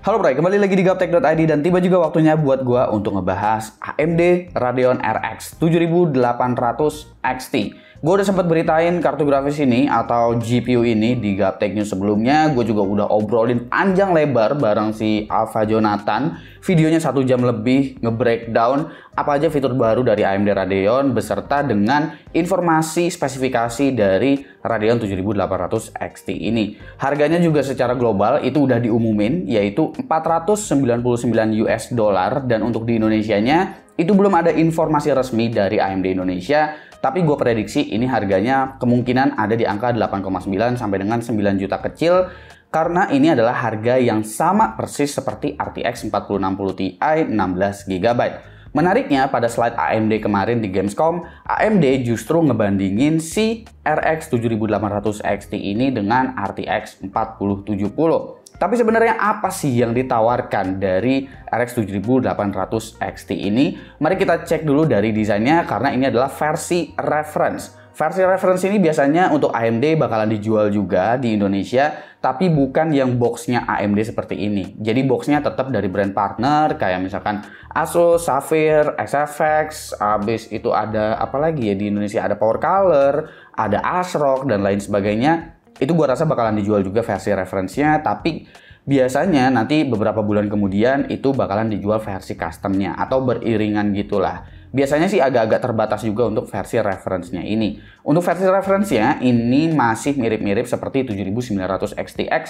Halo Bray, kembali lagi di Gaptek.id dan tiba juga waktunya buat gua untuk ngebahas AMD Radeon RX 7800 XT. Gue udah sempat beritain kartu grafis ini atau GPU ini di Gaptek News sebelumnya. Gue juga udah obrolin panjang lebar bareng si Alpha Jonathan. Videonya 1 jam lebih nge-breakdown apa aja fitur baru dari AMD Radeon beserta dengan informasi spesifikasi dari Radeon 7800 XT ini. Harganya juga secara global itu udah diumumin yaitu 499 US dollar dan untuk di Indonesianya itu belum ada informasi resmi dari AMD Indonesia, tapi gue prediksi ini harganya kemungkinan ada di angka 8,9 sampai dengan 9 juta kecil karena ini adalah harga yang sama persis seperti RTX 4060 Ti 16GB. Menariknya pada slide AMD kemarin di Gamescom, AMD justru ngebandingin si RX 7800 XT ini dengan RTX 4070. Tapi sebenarnya apa sih yang ditawarkan dari RX 7800 XT ini? Mari kita cek dulu dari desainnya karena ini adalah versi reference. Versi reference ini biasanya untuk AMD bakalan dijual juga di Indonesia, tapi bukan yang boxnya AMD seperti ini. Jadi boxnya tetap dari brand partner, kayak misalkan Asus, Sapphire, XFX, habis itu ada apa lagi ya di Indonesia, ada Power Color, ada ASRock, dan lain sebagainya. Itu gua rasa bakalan dijual juga versi referensinya, tapi biasanya nanti beberapa bulan kemudian itu bakalan dijual versi customnya atau beriringan gitulah. Biasanya sih agak-agak terbatas juga untuk versi referensinya ini. Untuk versi referensinya ini masih mirip-mirip seperti 7900 XTX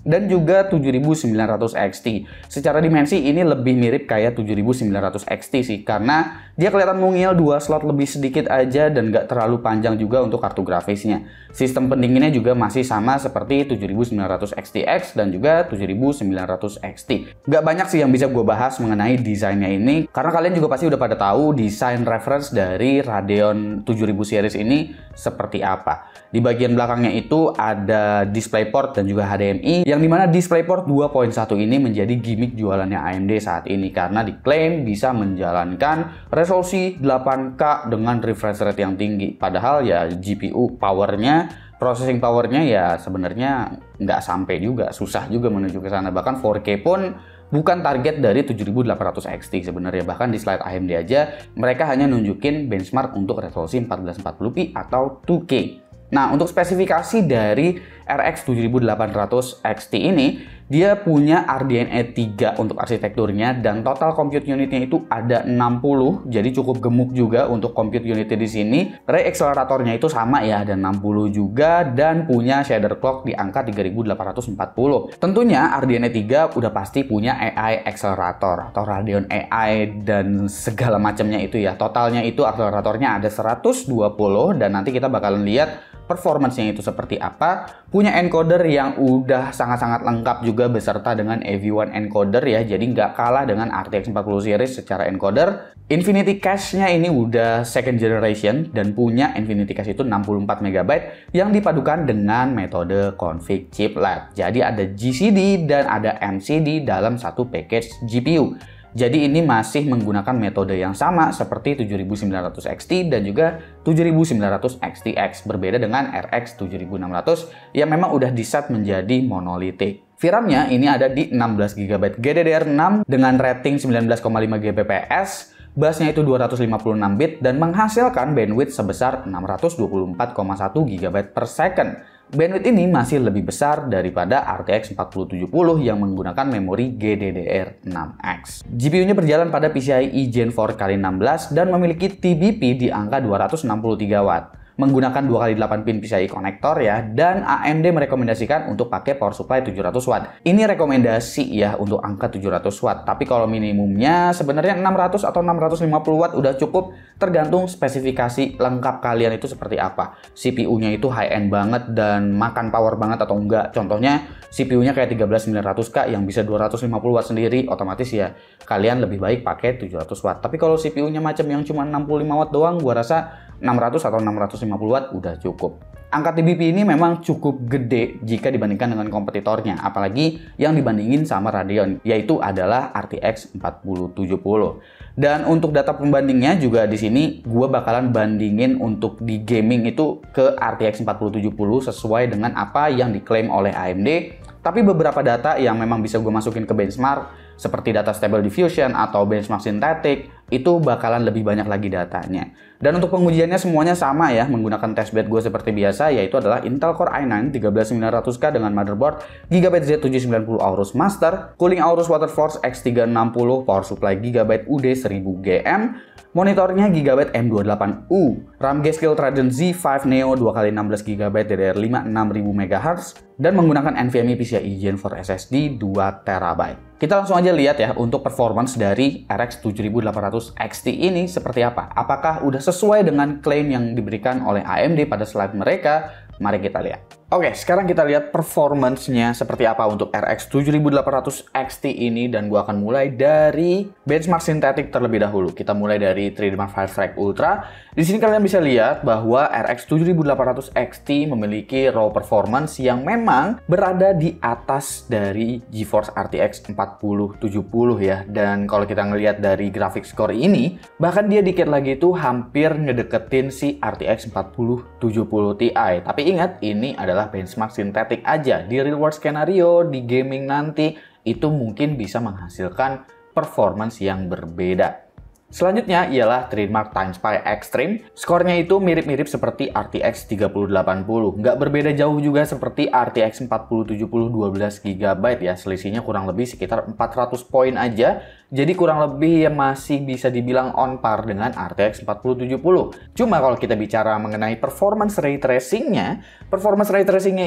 dan juga 7900 XT. Secara dimensi ini lebih mirip kayak 7900 XT sih, karena dia kelihatan mungil 2 slot lebih sedikit aja dan nggak terlalu panjang juga untuk kartu grafisnya. Sistem pendinginnya juga masih sama seperti 7900 XTX dan juga 7900 XT. Nggak banyak sih yang bisa gue bahas mengenai desainnya ini, karena kalian juga pasti udah pada tahu desain reference dari Radeon 7000 series ini seperti apa. Di bagian belakangnya itu ada DisplayPort dan juga HDMI, yang dimana DisplayPort 2.1 ini menjadi gimmick jualannya AMD saat ini karena diklaim bisa menjalankan resolusi 8K dengan refresh rate yang tinggi. Padahal ya GPU powernya, processing powernya ya sebenarnya nggak sampai juga, susah juga menuju ke sana. Bahkan 4K pun bukan target dari 7800 XT sebenarnya. Bahkan di slide AMD aja mereka hanya nunjukin benchmark untuk resolusi 1440p atau 2K. Nah, untuk spesifikasi dari RX 7800 XT ini, dia punya RDNA 3 untuk arsitekturnya dan total compute unitnya itu ada 60, jadi cukup gemuk juga untuk compute unitnya di sini. Ray acceleratornya itu sama ya, ada 60 juga dan punya shader clock di angka 3840. Tentunya RDNA 3 udah pasti punya AI accelerator atau Radeon AI dan segala macamnya itu ya. Totalnya itu akseleratornya ada 120 dan nanti kita bakalan lihat performance-nya itu seperti apa. Punya encoder yang udah sangat-sangat lengkap juga beserta dengan AV1 encoder ya, jadi nggak kalah dengan RTX 40 series secara encoder. Infinity Cache-nya ini udah second generation dan punya Infinity Cache itu 64 MB yang dipadukan dengan metode config chip lab. Jadi ada GCD dan ada MCD dalam satu package GPU. Jadi ini masih menggunakan metode yang sama seperti 7900 XT dan juga 7900 XTX, berbeda dengan RX 7600 yang memang udah di-set menjadi monolitik. VRAM-nya ini ada di 16GB GDDR6 dengan rating 19,5 Gbps, busnya itu 256 bit dan menghasilkan bandwidth sebesar 624,1 GB per second. Bandwidth ini masih lebih besar daripada RTX 4070 yang menggunakan memori GDDR6X. GPU-nya berjalan pada PCIe Gen 4x16 dan memiliki TDP di angka 263 Watt. Menggunakan 2x8 pin PCIe konektor ya, dan AMD merekomendasikan untuk pakai power supply 700 Watt. Ini rekomendasi ya untuk angka 700 Watt, tapi kalau minimumnya sebenarnya 600 atau 650 Watt udah cukup, tergantung spesifikasi lengkap kalian itu seperti apa. CPU-nya itu high-end banget dan makan power banget atau enggak. Contohnya CPU-nya kayak 13900K yang bisa 250 Watt sendiri, otomatis ya kalian lebih baik pakai 700 Watt. Tapi kalau CPU-nya macam yang cuma 65 Watt doang, gua rasa 600 atau 650 Watt udah cukup. Angka TDP ini memang cukup gede jika dibandingkan dengan kompetitornya, apalagi yang dibandingin sama Radeon, yaitu adalah RTX 4070. Dan untuk data pembandingnya juga di sini gue bakalan bandingin untuk di gaming itu ke RTX 4070 sesuai dengan apa yang diklaim oleh AMD. Tapi beberapa data yang memang bisa gue masukin ke benchmark, seperti data Stable Diffusion atau benchmark sintetik, itu bakalan lebih banyak lagi datanya. Dan untuk pengujiannya semuanya sama ya, menggunakan testbed gue seperti biasa, yaitu adalah Intel Core i9 13900K dengan motherboard Gigabyte Z790 Aorus Master, cooling Aorus Waterforce X360, power supply Gigabyte UD1000GM, monitornya Gigabyte M28U, RAM G-Skill Trident Z5 Neo 2x16GB DDR5 6000MHz, dan menggunakan NVMe PCIe Gen 4 SSD 2TB. Kita langsung aja lihat ya untuk performance dari RX 7800 XT ini seperti apa. Apakah udah sesuai dengan klaim yang diberikan oleh AMD pada slide mereka? Mari kita lihat. Oke, sekarang kita lihat performance-nya seperti apa untuk RX 7800 XT ini, dan gua akan mulai dari benchmark sintetik terlebih dahulu. Kita mulai dari 3D Mark V Strike Ultra. Di sini kalian bisa lihat bahwa RX 7800 XT memiliki raw performance yang memang berada di atas dari GeForce RTX 4070 ya. Dan kalau kita ngelihat dari graphics score ini, bahkan dia dikit lagi itu hampir ngedeketin si RTX 4070 Ti. Tapi ingat, ini adalah benchmark sintetik aja. Di real world skenario, di gaming nanti, itu mungkin bisa menghasilkan performance yang berbeda. Selanjutnya ialah Trademark TimeSpy Extreme. Skornya itu mirip-mirip seperti RTX 3080. Nggak berbeda jauh juga seperti RTX 4070 12GB ya. Selisihnya kurang lebih sekitar 400 poin aja. Jadi kurang lebih ya masih bisa dibilang on par dengan RTX 4070. Cuma kalau kita bicara mengenai performance ray tracingnya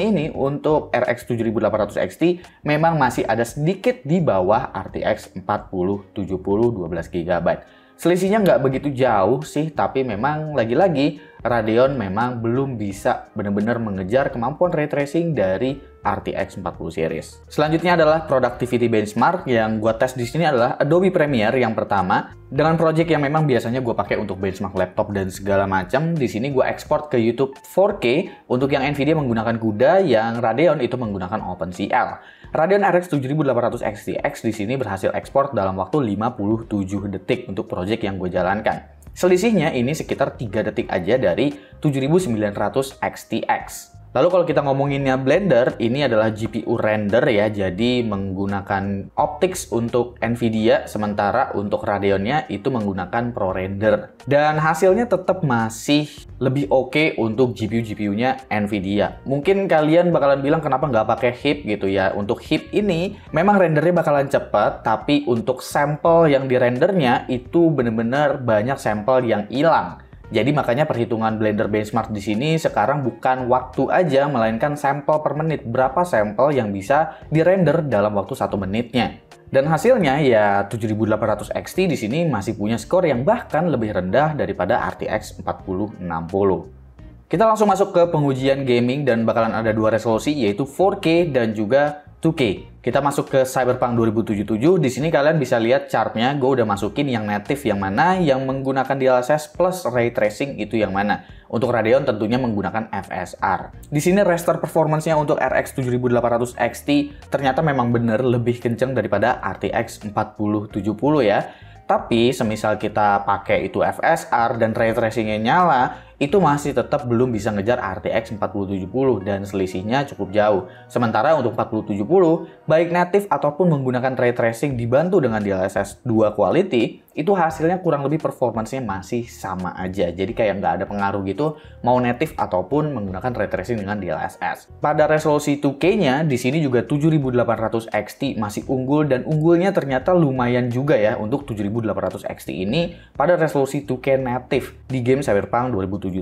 ini untuk RX 7800 XT memang masih ada sedikit di bawah RTX 4070 12GB. Selisihnya nggak begitu jauh sih, tapi memang lagi-lagi Radeon memang belum bisa benar-benar mengejar kemampuan ray tracing dari RTX 40 series. Selanjutnya adalah productivity benchmark. Yang gua tes di sini adalah Adobe Premiere yang pertama, dengan project yang memang biasanya gue pakai untuk benchmark laptop dan segala macam. Di sini gue ekspor ke YouTube 4K. Untuk yang Nvidia menggunakan CUDA, yang Radeon itu menggunakan OpenCL. Radeon RX 7800 XTX di sini berhasil ekspor dalam waktu 57 detik untuk project yang gue jalankan. Selisihnya ini sekitar 3 detik aja dari 7900 XTX. Lalu kalau kita ngomonginnya Blender, ini adalah GPU render ya, jadi menggunakan optics untuk Nvidia, sementara untuk Radeonnya itu menggunakan ProRender. Dan hasilnya tetap masih lebih oke untuk GPU-GPU-nya Nvidia. Mungkin kalian bakalan bilang kenapa nggak pakai HIP gitu ya. Untuk HIP ini memang rendernya bakalan cepat, tapi untuk sampel yang direndernya itu bener-bener banyak sampel yang hilang. Jadi makanya perhitungan Blender benchmark di sini sekarang bukan waktu aja, melainkan sampel per menit. Berapa sampel yang bisa dirender dalam waktu 1 menitnya. Dan hasilnya ya 7800 XT di sini masih punya skor yang bahkan lebih rendah daripada RTX 4060. Kita langsung masuk ke pengujian gaming dan bakalan ada 2 resolusi, yaitu 4K dan juga 2K. Kita masuk ke Cyberpunk 2077. Di sini kalian bisa lihat chartnya. Gue udah masukin yang native yang mana, yang menggunakan DLSS plus ray tracing itu yang mana. Untuk Radeon tentunya menggunakan FSR. Di sini raster performance-nya untuk RX 7800 XT ternyata memang bener lebih kenceng daripada RTX 4070 ya. Tapi semisal kita pakai itu FSR dan ray tracing-nya nyala, itu masih tetap belum bisa ngejar RTX 4070 dan selisihnya cukup jauh. Sementara untuk 4070, baik native ataupun menggunakan ray tracing dibantu dengan DLSS 2 quality, itu hasilnya kurang lebih performance-nya masih sama aja. Jadi kayak nggak ada pengaruh gitu, mau native ataupun menggunakan ray tracing dengan DLSS. Pada resolusi 2K-nya, di sini juga 7800 XT masih unggul, dan unggulnya ternyata lumayan juga ya untuk 7800 XT ini pada resolusi 2K native di game Cyberpunk 2077.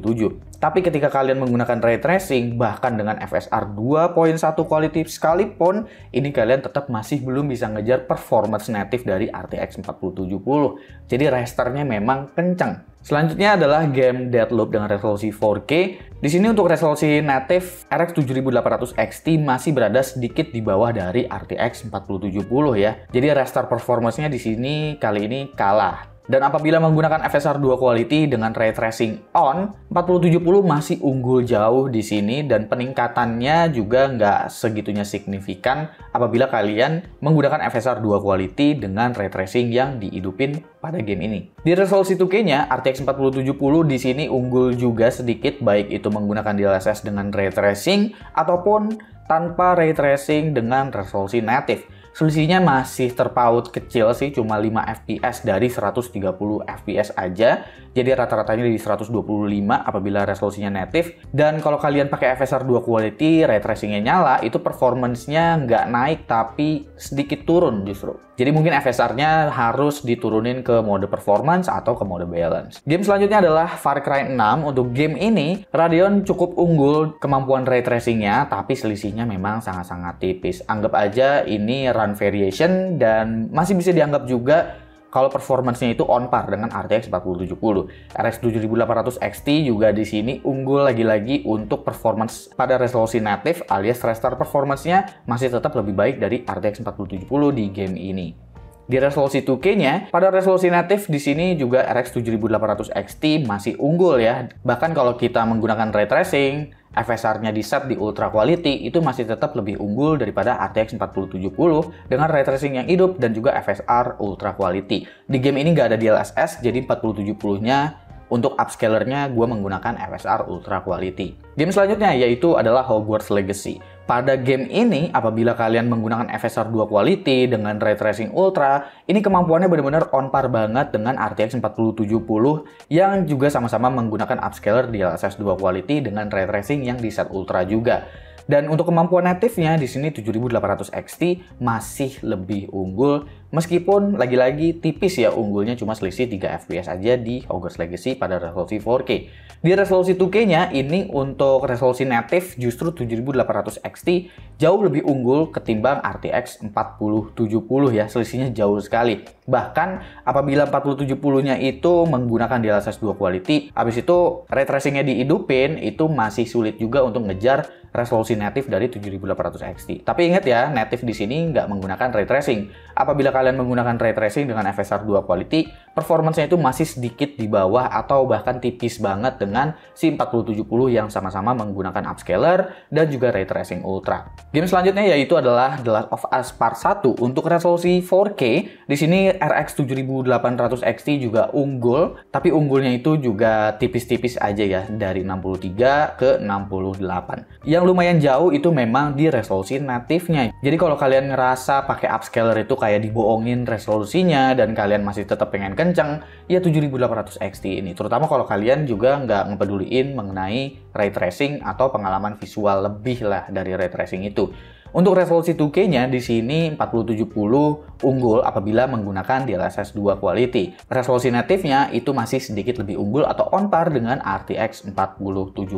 Tapi ketika kalian menggunakan ray tracing, bahkan dengan FSR 2.1 quality sekalipun, ini kalian tetap masih belum bisa ngejar performance native dari RTX 4070. Jadi rasternya memang kencang. Selanjutnya adalah game Deathloop dengan resolusi 4K. Di sini untuk resolusi native RX 7800 XT masih berada sedikit di bawah dari RTX 4070 ya. Jadi raster performance-nya di sini kali ini kalah. Dan apabila menggunakan FSR 2 quality dengan ray tracing on, 4070 masih unggul jauh di sini dan peningkatannya juga nggak segitunya signifikan apabila kalian menggunakan FSR 2 quality dengan ray tracing yang dihidupin pada game ini. Di resolusi 2K-nya, RTX 4070 di sini unggul juga sedikit, baik itu menggunakan DLSS dengan ray tracing ataupun tanpa ray tracing dengan resolusi native. Selisihnya masih terpaut kecil sih, cuma 5 fps dari 130 fps aja. Jadi rata-ratanya di 125 apabila resolusinya native. Dan kalau kalian pakai FSR 2 quality, ray tracingnya nyala, itu performance-nya nggak naik tapi sedikit turun justru. Jadi mungkin FSR-nya harus diturunin ke mode performance atau ke mode balance. Game selanjutnya adalah Far Cry 6. Untuk game ini, Radeon cukup unggul kemampuan ray tracing-nya, tapi selisihnya memang sangat-sangat tipis. Anggap aja ini run variation dan masih bisa dianggap juga kalau performance-nya itu on par dengan RTX 4070. RX 7800 XT juga di sini unggul lagi-lagi untuk performance pada resolusi native alias restart performance-nya masih tetap lebih baik dari RTX 4070 di game ini. Di resolusi 2K-nya, pada resolusi native di sini juga RX 7800 XT masih unggul ya. Bahkan kalau kita menggunakan ray tracing, FSR-nya di set di ultra quality, itu masih tetap lebih unggul daripada RTX 4070 dengan ray tracing yang hidup dan juga FSR ultra quality. Di game ini nggak ada DLSS, jadi 4070-nya untuk upscalernya gue menggunakan FSR ultra quality. Game selanjutnya yaitu adalah Hogwarts Legacy. Pada game ini, apabila kalian menggunakan FSR 2 quality dengan ray tracing ultra, ini kemampuannya benar-benar on par banget dengan RTX 4070 yang juga sama-sama menggunakan upscaler DLSS 2 quality dengan ray tracing yang di set ultra juga. Dan untuk kemampuan native-nya di sini 7800 XT masih lebih unggul, meskipun lagi-lagi tipis ya unggulnya, cuma selisih 3 fps aja di Hogwarts Legacy pada resolusi 4K. Di resolusi 2K-nya ini untuk resolusi native justru 7800 XT jauh lebih unggul ketimbang RTX 4070 ya, selisihnya jauh sekali. Bahkan apabila 4070-nya itu menggunakan DLSS 2 quality, habis itu ray tracing-nya dihidupin, itu masih sulit juga untuk ngejar resolusi native dari 7800 XT. Tapi ingat ya, native di sini nggak menggunakan ray tracing. Apabila kalian menggunakan ray tracing dengan FSR 2 quality, performance-nya itu masih sedikit di bawah atau bahkan tipis banget dengan si 4070 yang sama-sama menggunakan upscaler dan juga ray tracing ultra. Game selanjutnya yaitu adalah The Last of Us Part 1. Untuk resolusi 4K, di sini RX 7800 XT juga unggul, tapi unggulnya itu juga tipis-tipis aja ya, dari 63 ke 68. Yang lumayan jauh itu memang di resolusi native-nya. Jadi kalau kalian ngerasa pakai upscaler itu kayak dibohongin resolusinya dan kalian masih tetap pengen kenceng, ya 7800 XT ini. Terutama kalau kalian juga nggak ngepeduliin mengenai ray tracing atau pengalaman visual lebih lah dari ray tracing itu. Untuk resolusi 2K-nya di sini 4070 unggul apabila menggunakan DLSS 2 quality. Resolusi native-nya itu masih sedikit lebih unggul atau on par dengan RTX 4070.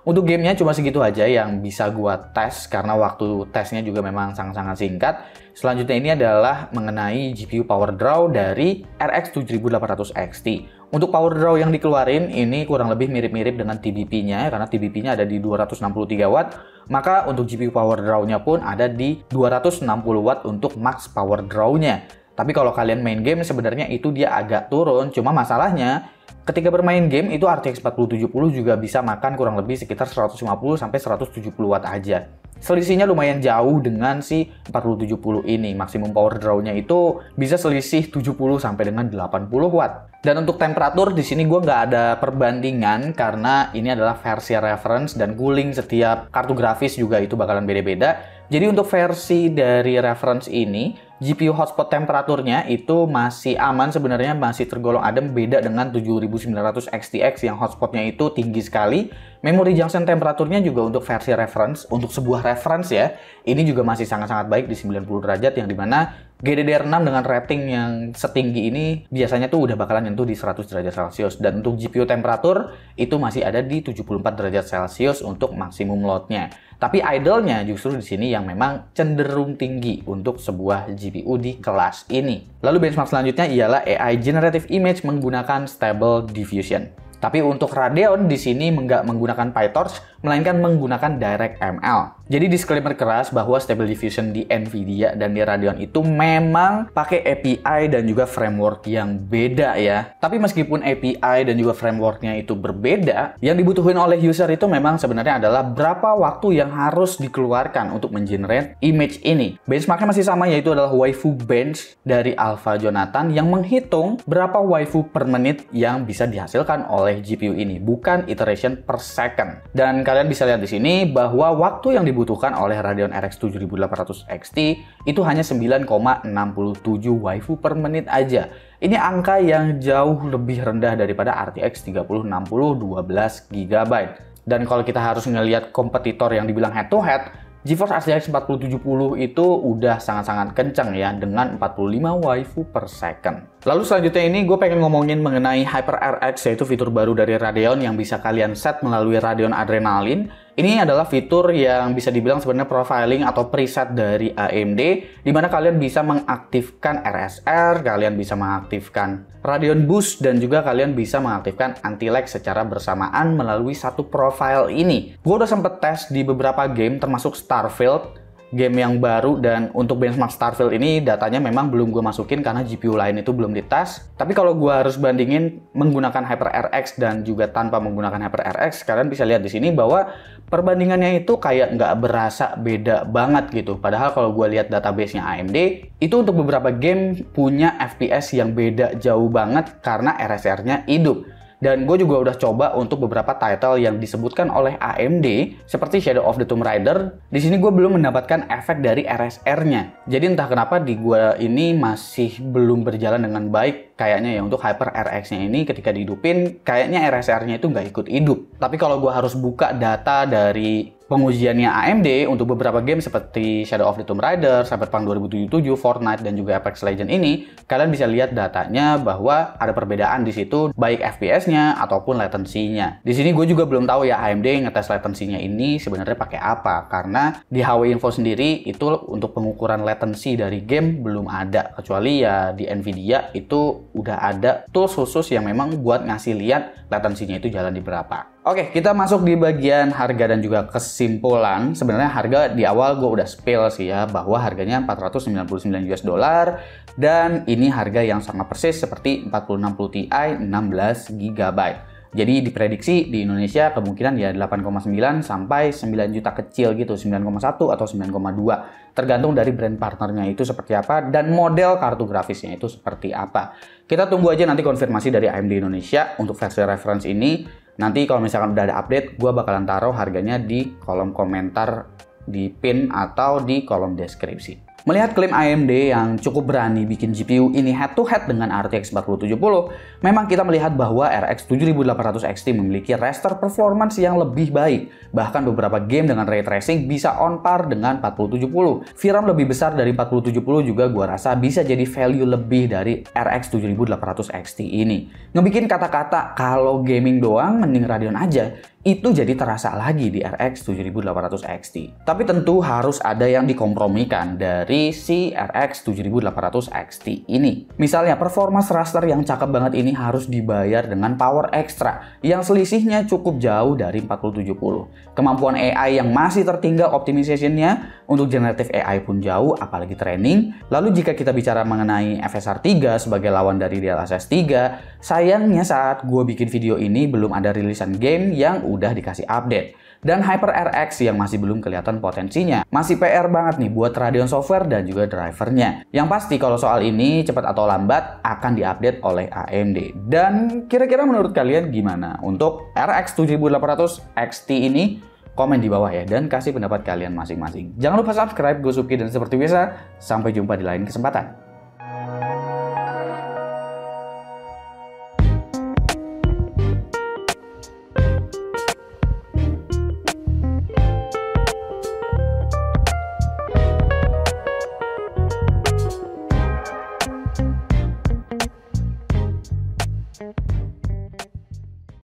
Untuk gamenya cuma segitu aja yang bisa gua tes karena waktu tesnya juga memang sangat-sangat singkat. Selanjutnya ini adalah mengenai GPU power draw dari RX 7800 XT. Untuk power draw yang dikeluarin ini kurang lebih mirip-mirip dengan TDP-nya karena TDP-nya ada di 263 watt. Maka untuk GPU power draw-nya pun ada di 260 watt untuk max power draw-nya. Tapi kalau kalian main game sebenarnya itu dia agak turun, cuma masalahnya ketika bermain game itu RTX 4070 juga bisa makan kurang lebih sekitar 150 sampai 170 watt aja. Selisihnya lumayan jauh dengan si 4070 ini. Maksimum power draw-nya itu bisa selisih 70 sampai dengan 80 watt. Dan untuk temperatur di sini gue nggak ada perbandingan karena ini adalah versi reference dan cooling setiap kartu grafis juga itu bakalan beda-beda. Jadi untuk versi dari reference ini, GPU hotspot temperaturnya itu masih aman sebenarnya, masih tergolong adem, beda dengan 7900 XTX yang hotspotnya itu tinggi sekali. Memory junction temperaturnya juga untuk versi reference, untuk sebuah reference ya, ini juga masih sangat-sangat baik di 90 derajat yang dimana GDDR6 dengan rating yang setinggi ini biasanya tuh udah bakalan nyentuh di 100 derajat Celcius. Dan untuk GPU temperatur itu masih ada di 74 derajat Celcius untuk maksimum loadnya. Tapi idle-nya justru di sini yang memang cenderung tinggi untuk sebuah GPU di kelas ini. Lalu benchmark selanjutnya ialah AI Generative Image menggunakan Stable Diffusion. Tapi untuk Radeon di sini nggak menggunakan PyTorch, melainkan menggunakan DirectML. Jadi disclaimer keras bahwa Stable Diffusion di Nvidia dan di Radeon itu memang pakai API dan juga framework yang beda ya. Tapi meskipun API dan juga frameworknya itu berbeda, yang dibutuhin oleh user itu memang sebenarnya adalah berapa waktu yang harus dikeluarkan untuk mengenerate image ini. Benchmarknya masih sama, yaitu adalah waifu bench dari Alpha Jonathan yang menghitung berapa waifu per menit yang bisa dihasilkan oleh GPU ini, bukan iteration per second. Dan kalian bisa lihat di sini bahwa waktu yang dibutuhkan oleh Radeon RX 7800 XT itu hanya 9,67 waifu per menit aja. Ini angka yang jauh lebih rendah daripada RTX 3060 12 GB. Dan kalau kita harus ngelihat kompetitor yang dibilang head to head, GeForce RTX 4070 itu udah sangat-sangat kencang ya, dengan 45 waifu per second. Lalu selanjutnya ini gue pengen ngomongin mengenai HyperRX, yaitu fitur baru dari Radeon yang bisa kalian set melalui Radeon Adrenalin. Ini adalah fitur yang bisa dibilang sebenarnya profiling atau preset dari AMD, di mana kalian bisa mengaktifkan RSR, kalian bisa mengaktifkan Radeon Boost, dan juga kalian bisa mengaktifkan anti-lag secara bersamaan melalui satu profile ini. Gue udah sempet tes di beberapa game, termasuk Starfield, game yang baru, dan untuk benchmark Starfield ini datanya memang belum gue masukin karena GPU lain itu belum dites. Tapi kalau gue harus bandingin menggunakan HyperRX dan juga tanpa menggunakan HyperRX, kalian bisa lihat di sini bahwa perbandingannya itu kayak nggak berasa beda banget gitu. Padahal kalau gue lihat database-nya AMD, itu untuk beberapa game punya FPS yang beda jauh banget karena RSR-nya hidup. Dan gue juga udah coba untuk beberapa title yang disebutkan oleh AMD seperti Shadow of the Tomb Raider. Di sini gue belum mendapatkan efek dari RSR-nya. Jadi entah kenapa di gue ini masih belum berjalan dengan baik kayaknya ya. Untuk HyperRX-nya ini ketika dihidupin kayaknya RSR-nya itu nggak ikut hidup. Tapi kalau gue harus buka data dari pengujiannya AMD untuk beberapa game seperti Shadow of the Tomb Raider, Cyberpunk 2077, Fortnite, dan juga Apex Legends ini, kalian bisa lihat datanya bahwa ada perbedaan di situ, baik FPS-nya ataupun latency-nya. Di sini gue juga belum tahu ya AMD ngetes latency-nya ini sebenarnya pakai apa, karena di HW Info sendiri itu untuk pengukuran latency dari game belum ada, kecuali ya di Nvidia itu udah ada tools khusus yang memang buat ngasih lihat latency-nya itu jalan di berapa. Oke, kita masuk di bagian harga dan juga kesimpulan. Sebenarnya harga di awal gue udah spill sih ya, bahwa harganya 499 US dollar, dan ini harga yang sama persis seperti 4060 Ti 16 GB. Jadi diprediksi di Indonesia kemungkinan ya 8,9 sampai 9 juta kecil gitu, 9,1 atau 9,2. Tergantung dari brand partnernya itu seperti apa dan model kartu grafisnya itu seperti apa. Kita tunggu aja nanti konfirmasi dari AMD Indonesia untuk versi reference ini. Nanti kalau misalkan udah ada update, gue bakalan taruh harganya di kolom komentar, di pin, atau di kolom deskripsi. Melihat klaim AMD yang cukup berani bikin GPU ini head-to-head dengan RTX 4070, memang kita melihat bahwa RX 7800 XT memiliki raster performance yang lebih baik. Bahkan beberapa game dengan ray tracing bisa on par dengan 4070. VRAM lebih besar dari 4070 juga gua rasa bisa jadi value lebih dari RX 7800 XT ini. Ngebikin kata-kata kalau gaming doang mending Radeon aja, itu jadi terasa lagi di RX 7800 XT. Tapi tentu harus ada yang dikompromikan dari si RX 7800 XT ini. Misalnya performance raster yang cakep banget ini harus dibayar dengan power ekstra yang selisihnya cukup jauh dari 4070. Kemampuan AI yang masih tertinggal optimization-nya untuk generative AI pun jauh, apalagi training. Lalu jika kita bicara mengenai FSR 3 sebagai lawan dari DLSS 3, sayangnya saat gue bikin video ini belum ada rilisan game yang udah dikasih update. Dan HyperRX yang masih belum kelihatan potensinya. Masih PR banget nih buat Radeon software dan juga drivernya. Yang pasti kalau soal ini cepat atau lambat akan diupdate oleh AMD. Dan kira-kira menurut kalian gimana untuk RX 7800 XT ini? Komen di bawah ya dan kasih pendapat kalian masing-masing. Jangan lupa subscribe, gue Supki, dan seperti biasa sampai jumpa di lain kesempatan.